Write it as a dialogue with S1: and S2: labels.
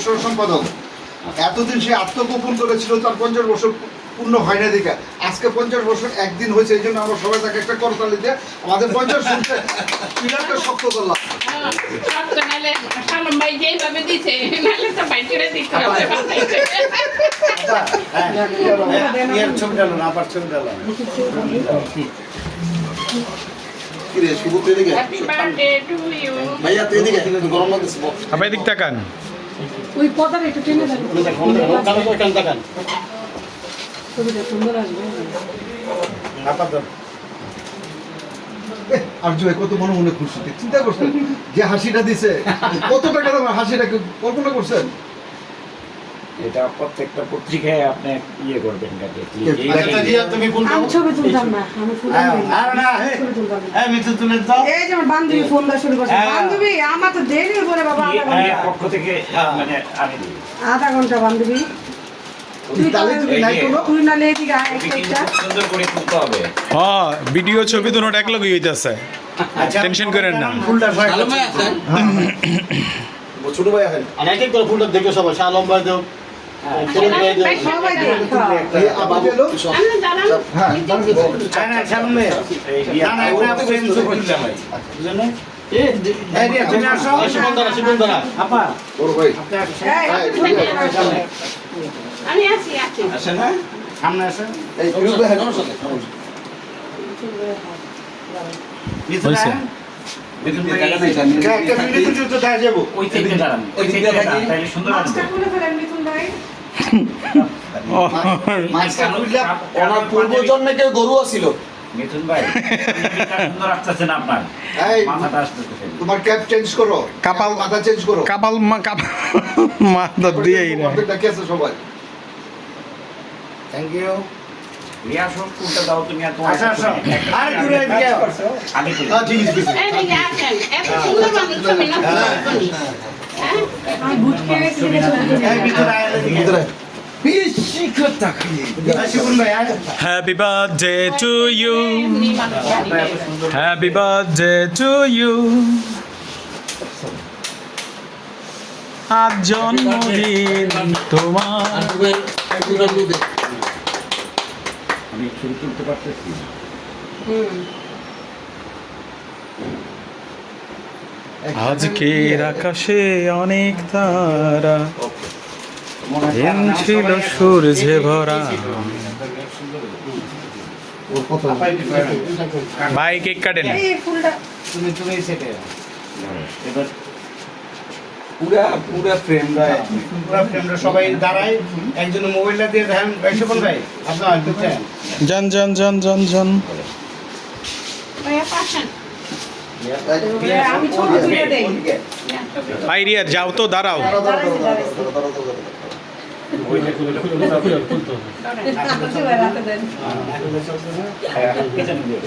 S1: খসড়া সম্পাদক। এতদিন সে আত্মগোপন করেছিল, তার 50 বছর পূর্ণ হয় না দেখে আজকে 50 বছর একদিন হয়েছে, এই জন্য আমরা সবাই তাকে একটা করতালি দিয়ে আমাদের 50 বছর পিলারটা শক্ত করলাম। ভাইয়া তুই এদিকে গরম লাগছে,
S2: আপনি এদিক তাকান।
S3: ওই পদার একটু টেনে দেন, ছবিটা সুন্দর আসবে।
S1: আর জয় কত মনে মনে খুশি, চিন্তা করছেন যে হাসিটা দিছে কত টাকা দামের হাসিটা কল্পনা করছেন?
S4: এটা প্রত্যেকটা পত্রিকায় আপনি ইয়ে করবেন।
S3: আমি ছবি তুলতাম না, আমি ছবি তুলতাম না। এই যে আমার বান্ধবী ফোন দেওয়া শুরু করছে। বান্ধবী আমার তো দেরি করে বাবা, আধা ঘন্টা
S4: পক্ষ থেকে মানে আমি দিই।
S3: আধা ঘন্টা বান্ধবী। তুই নালে এদিকে আয় একটা।
S4: সুন্দর করে তুলতে হবে।
S2: হ্যাঁ, ভিডিও ছবি দুটো এক লগে হইতাছে, টেনশন করেন না।
S1: ছোট ভাই আছেন,
S5: আর এক এক করে ফুলটা দেখে সবাই শালম ভাই দেও,
S3: সবাই দেখ।
S1: আপনি গেল হ্যাঁ বড় ভাই
S6: আমি আছি আছি
S4: আসেন না, সামনে আসেন।
S1: এই ফিরোজ ভাই হ্যাঁ
S2: হইছে।
S1: একটা মিনিট তো দেখা যাবো।
S4: ওই থেকে দাঁড়ান, ওই থেকে দাঁড়ান, তাহলে সুন্দর
S3: মাছটা
S4: আসবে।
S3: খুলে ফেলেন মিথুন ভাই।
S1: মাছটা খুললা
S5: ওনার পূর্বজন্মে কেউ গরু আছিল।
S4: মিথুন ভাই, সুন্দর আসতেছেন আপনার,
S1: এই
S4: মাথাটা আসতেছে।
S1: তোমার ক্যাপ চেঞ্জ করো,
S2: কাপাল-
S1: মাথা চেঞ্জ করো,
S2: কাপাল মাথা দিয়েই না।
S1: ডাকি আছে সবাই।
S5: Thank you.
S4: রিয়া সব কোনটা দাও তুমি আর তোমার
S5: আসো, আসো। আর দূরে এদিকে আও।
S4: আমি তুলি।
S1: হ্যাঁ ঠিক আছে
S6: এই যে আসেন এত সুন্দর মানুষ ছবি না হ্যাঁ
S3: আমি বুঝকে গেছি
S5: এই ভিতরে আয়, এদিকে।
S1: ভিতরে
S5: শিবুন ভাই আয়।
S2: হ্যাপি বার্থডে টু ইউ,
S6: এমনি মানুষ জানি না।
S4: এত সুন্দর
S2: হ্যাপি বার্থডে টু ইউ। আজ জন্মদিন তোমার।
S4: আমি ছবি তুলতে পারতেছি।
S2: আজকের আকাশে অনেক তারা, দিন ছিল সূর্যে ভরা। ভাই কেক কাটেন।
S3: এই ফুলটা
S5: তুমি সেটে
S4: এবার
S5: পুরা ফ্রেমটা সবাই দাঁড়ায়, একজন মোবাইলটা দিয়ে দেখেন। শিবুন ভাই আপনার দেখছেন
S2: জন জন জন জন জন।
S6: ভাইয়া পাশেন
S3: আমি ছবি তুলে দেই।
S2: ভাই রিয়া যাও তো, দাঁড়াও।
S3: রাতে দেন।
S4: কিচেন দিয়ে